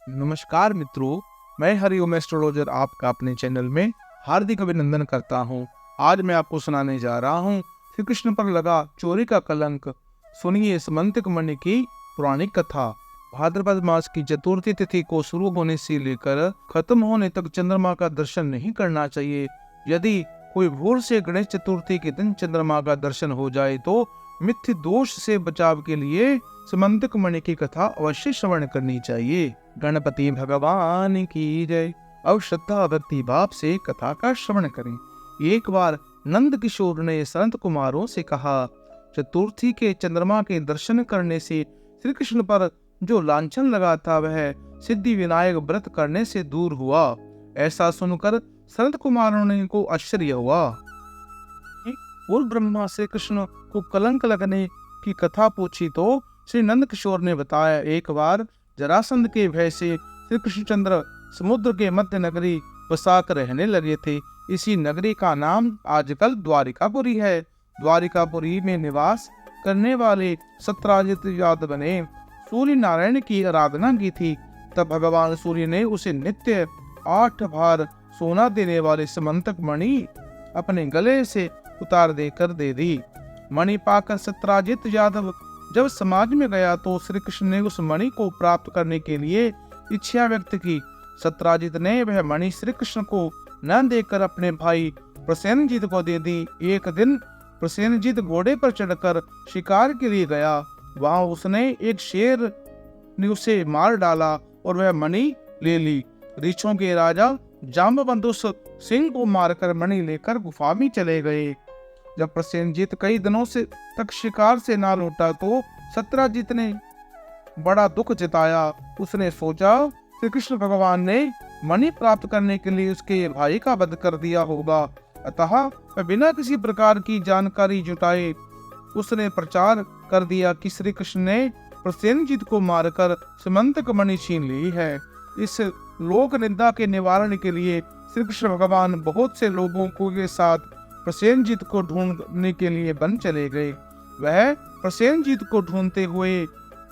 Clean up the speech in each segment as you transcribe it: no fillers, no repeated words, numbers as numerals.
नमस्कार मित्रों, मैं हरिओम एस्ट्रोलॉजर आपका अपने चैनल में हार्दिक अभिनंदन करता हूं। आज मैं आपको सुनाने जा रहा हूं श्री कृष्ण पर लगा चोरी का कलंक। सुनिए समंतक मणि की पौराणिक कथा। भाद्रपद मास की चतुर्थी तिथि को शुरू होने से लेकर खत्म होने तक चंद्रमा का दर्शन नहीं करना चाहिए। यदि कोई भूल से गणेश चतुर्थी के दिन चंद्रमा का दर्शन हो जाए तो मिथ्य दोष से बचाव के लिए समंतक मणि की कथा अवश्य श्रवण करनी चाहिए। गणपति भगवान की जय। अब श्रद्धा भक्ति भाव से कथा का श्रवण करें। एक बार नंद किशोर ने संत कुमारों से कहा, चतुर्थी के चंद्रमा के दर्शन करने से श्री कृष्ण पर जो लांछन लगा था वह सिद्धि विनायक व्रत करने से दूर हुआ। ऐसा सुनकर संत कुमारों ने को आश्चर्य हुआ। और ब्रह्मा श्री कृष्ण को कलंक लगने की कथा पूछी तो श्री नंद किशोर ने बताया, एक बार जरासंध के भय से श्री कृष्णचंद्र समुद्र के मध्य नगरी बसाकर रहने लगे थे। इसी नगरी का नाम आजकल द्वारिकापुरी है। द्वारिकापुरी में निवास करने वाले सत्राजित यादव ने सूर्य नारायण की आराधना की थी। तब भगवान सूर्य ने उसे नित्य 8 भार सोना देने वाले समंतक मणि अपने गले से उतार देकर दे दी। मणि पाकर सत्राजित यादव जब समाज में गया तो श्री कृष्ण ने उस मणि को प्राप्त करने के लिए इच्छा व्यक्त की। सत्राजित ने वह मणि श्री कृष्ण को न देकर अपने भाई प्रसेनजीत को दे दी। एक दिन प्रसेनजीत घोड़े पर चढ़कर शिकार के लिए गया। वहां उसने एक शेर ने उसे मार डाला और वह मणि ले ली। ऋषियों के राजा जाम्बवंत उस सिंह को मारकर मणि लेकर गुफा में चले गए। जब प्रसेनजीत कई दिनों से तक शिकार से ना लौटा तो सत्राजित ने बड़ा दुख जताया। उसने सोचा, श्री कृष्ण भगवान ने मणि प्राप्त करने के लिए उसके भाई का वध कर दिया होगा। अतः वह बिना किसी प्रकार की जानकारी जुटाए उसने प्रचार कर दिया कि श्री कृष्ण ने प्रसेनजीत को मारकर समंतक मणि छीन ली है। इस लोक निंदा के निवारण के लिए श्री कृष्ण भगवान बहुत से लोगों को के साथ प्रसेनजीत को ढूंढने के लिए वन चले गए। वह प्रसेनजीत को ढूंढते हुए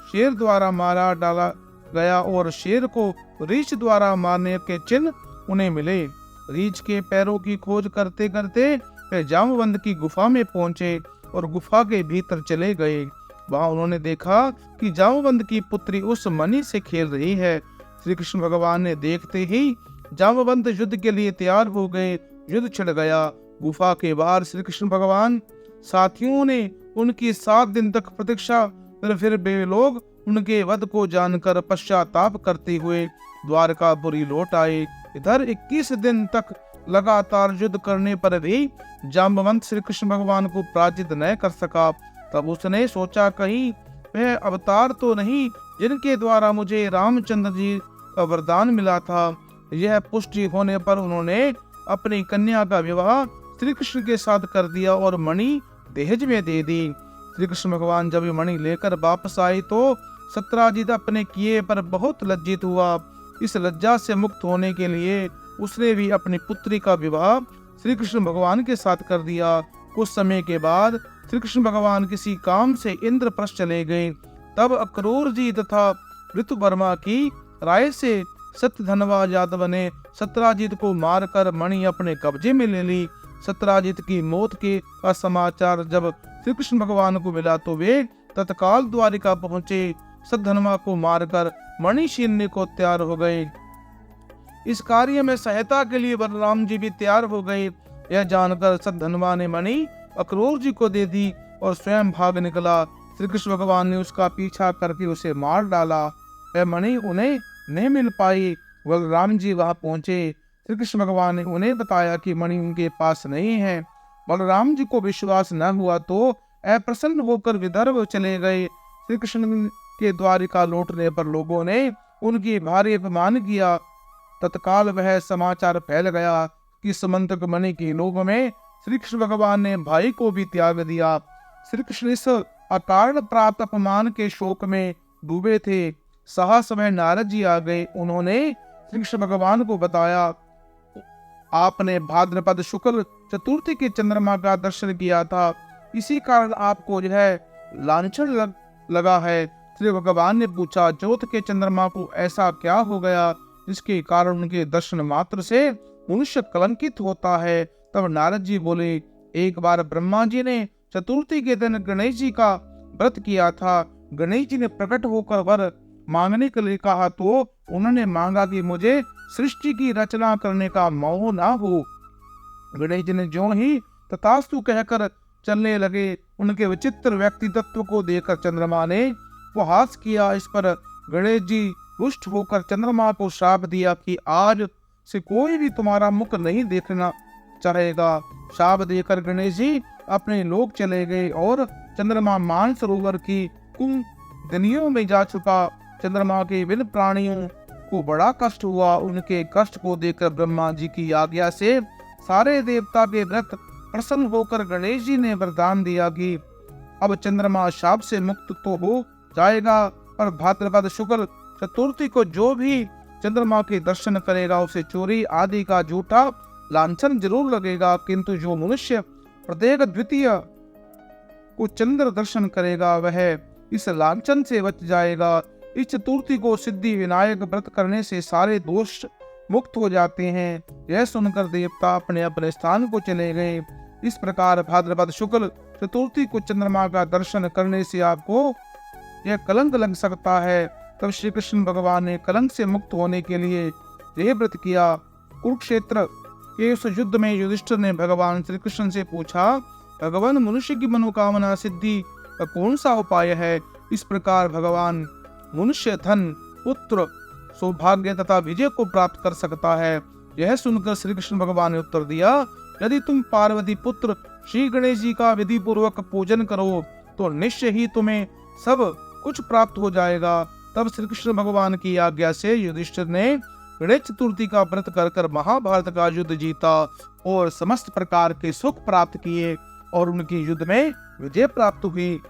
शेर द्वारा मारा डाला गया और शेर को रीछ द्वारा मारने के चिन्ह उन्हें मिले। रीछ के पैरों की खोज करते करते वे जाम्बवंत की गुफा में पहुंचे और गुफा के भीतर चले गए। वहां उन्होंने देखा कि जाम्बवंत की पुत्री उस मणि से खेल रही है। श्री कृष्ण भगवान ने देखते ही जाम्बवंत युद्ध के लिए तैयार हो गए। युद्ध छिड़ गया। गुफा के बाहर श्री कृष्ण भगवान साथियों ने उनकी 7 दिन तक प्रतीक्षा कर फिर वे लोग उनके वध को जानकर पश्चाताप करते हुए द्वारकापुरी लौट आए। इधर 21 दिन तक लगातार युद्ध करने पर भी जाम्बवंत श्री कृष्ण भगवान को पराजित न कर सका। तब उसने सोचा, कहीं वह अवतार तो नहीं जिनके द्वारा मुझे रामचंद्र जी का वरदान मिला था। यह पुष्टि होने पर उन्होंने अपनी कन्या का विवाह श्री कृष्ण के साथ कर दिया और मणि दहेज में दे दी। श्री कृष्ण भगवान जब मणि लेकर वापस आए तो सत्राजित अपने किए पर बहुत लज्जित हुआ। इस लज्जा से मुक्त होने के लिए उसने भी अपनी पुत्री का विवाह श्री कृष्ण भगवान के साथ कर दिया। कुछ समय के बाद श्री कृष्ण भगवान किसी काम से इंद्रप्रस्थ चले गए। तब अक्रूर जी तथा ऋतुवर्मा की राय से सत्यधनवा यादव ने सत्राजित को मारकर मणि अपने कब्जे में ले ली। सत्राजित की मौत के समाचार जब श्री कृष्ण भगवान को मिला तो वे तत्काल द्वारिका पहुंचे। सत्यधनवा को मारकर मणि छीनने को तैयार हो गए। इस कार्य में सहायता के लिए बलराम जी भी तैयार हो गए। यह जानकर सत्यधनवा ने मणि अक्रूर जी को दे दी और स्वयं भाग निकला। श्री कृष्ण भगवान ने उसका पीछा करके उसे मार डाला। वह मणि उन्हें नहीं मिल पाई। बलराम जी वहां पहुंचे। श्री कृष्ण भगवान ने उन्हें बताया कि मणि उनके पास नहीं है। बलराम जी को विश्वास न हुआ तो अप्रसन्न होकर विदर्भ चले गए। श्री कृष्ण के द्वारिका लौटने पर लोगों ने उनकी भारी अपमान किया। तत्काल वह समाचार फैल गया कि समंतक मणि के लोभ में श्री कृष्ण भगवान ने भाई को भी त्याग दिया। श्री कृष्ण इस अकारण प्राप्त अपमान के शोक में डूबे थे। साहस में नारद जी आ गए। उन्होंने श्री कृष्ण भगवान को बताया, आपने भाद्रपद शुक्ल चतुर्थी के चंद्रमा का दर्शन किया था, इसी कारण आपको लांछन लगा है। श्री भगवान ने पूछा, चौथ के चंद्रमा को ऐसा क्या हो गया जिसके कारण उनके दर्शन मात्र से मनुष्य कलंकित होता है? तब नारद जी बोले, एक बार ब्रह्मा जी ने चतुर्थी के दिन गणेश जी का व्रत किया था। गणेश जी ने प्रकट होकर वर मांगने के लिए कहा तो उन्होंने मांगा कि मुझे सृष्टि की रचना करने का मोह ना हो। गणेश जी ने जो ही तथास्तु कहकर चलने लगे, उनके विचित्र व्यक्तित्व को देखकर चंद्रमा ने उपहास किया। इस पर गणेश जी रुष्ट होकर चंद्रमा को श्राप दिया कि आज से कोई भी तुम्हारा मुख नहीं देखना चाहेगा। श्राप देकर गणेश जी अपने लोक चले गए और चंद्रमा मानसरोवर की कुंडलियों में जा चुका। चंद्रमा के विभिन्न प्राणियों को बड़ा कष्ट हुआ। उनके कष्ट को देखकर ब्रह्मा जी की आज्ञा से सारे देवता के व्रत प्रसन्न होकर गणेश जी ने वरदान दिया कि अब चंद्रमा शाप से मुक्त तो हो जाएगा, पर भाद्रपद शुक्ल चतुर्थी को जो भी चंद्रमा के दर्शन करेगा उसे चोरी आदि का झूठा लांछन जरूर लगेगा, किंतु जो मनुष्य प्रत्येक द्वितीय को चंद्र दर्शन करेगा वह इस लांछन से बच जाएगा। इस चतुर्थी को सिद्धि विनायक व्रत करने से सारे दोष मुक्त हो जाते हैं। यह सुनकर देवता अपने अपने स्थान को चले गए। इस प्रकार भाद्रपद शुक्ल चतुर्थी को चंद्रमा का दर्शन करने से आपको यह कलंक लग सकता है। तब श्री कृष्ण भगवान ने कलंक से मुक्त होने के लिए यह व्रत किया। कुरुक्षेत्र के उस युद्ध में युधिष्ठिर ने भगवान श्री कृष्ण से पूछा, भगवान मनुष्य की मनोकामना सिद्धि का कौन सा उपाय है? इस प्रकार भगवान मनुष्य धन, पुत्र, सौभाग्य तथा विजय को प्राप्त कर सकता है। यह सुनकर श्री कृष्ण भगवान ने उत्तर दिया, यदि तुम पार्वती पुत्र श्री गणेश जी का विधि पूर्वक पूजन करो तो निश्चय ही तुम्हें सब कुछ प्राप्त हो जाएगा। तब श्री कृष्ण भगवान की आज्ञा से युधिष्ठिर ने गणेश चतुर्थी का व्रत कर महाभारत का युद्ध जीता और समस्त प्रकार के सुख प्राप्त किए और उनकी युद्ध में विजय प्राप्त हुई।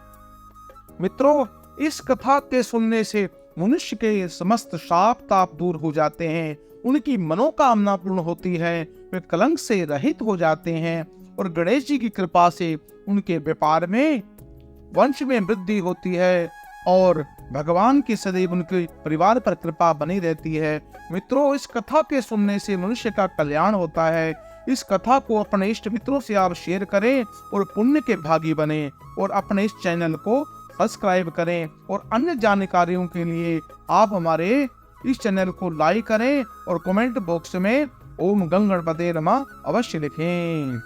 मित्रों, इस कथा के सुनने से मनुष्य के समस्त शाप ताप दूर हो जाते हैं, उनकी मनोकामना पूर्ण होती है, वे कलंक से रहित हो जाते हैं और गणेश जी की कृपा से उनके व्यापार में, वंश में वृद्धि होती है और भगवान की सदैव उनके परिवार पर कृपा बनी रहती है। मित्रों, इस कथा के सुनने से मनुष्य का कल्याण होता है। इस कथा को अपने इष्ट मित्रों से आप शेयर करें और पुण्य के भागी बने और अपने इस चैनल को सब्सक्राइब करें और अन्य जानकारियों के लिए आप हमारे इस चैनल को लाइक करें और कमेंट बॉक्स में ओम गंग गणपते नमः अवश्य लिखें।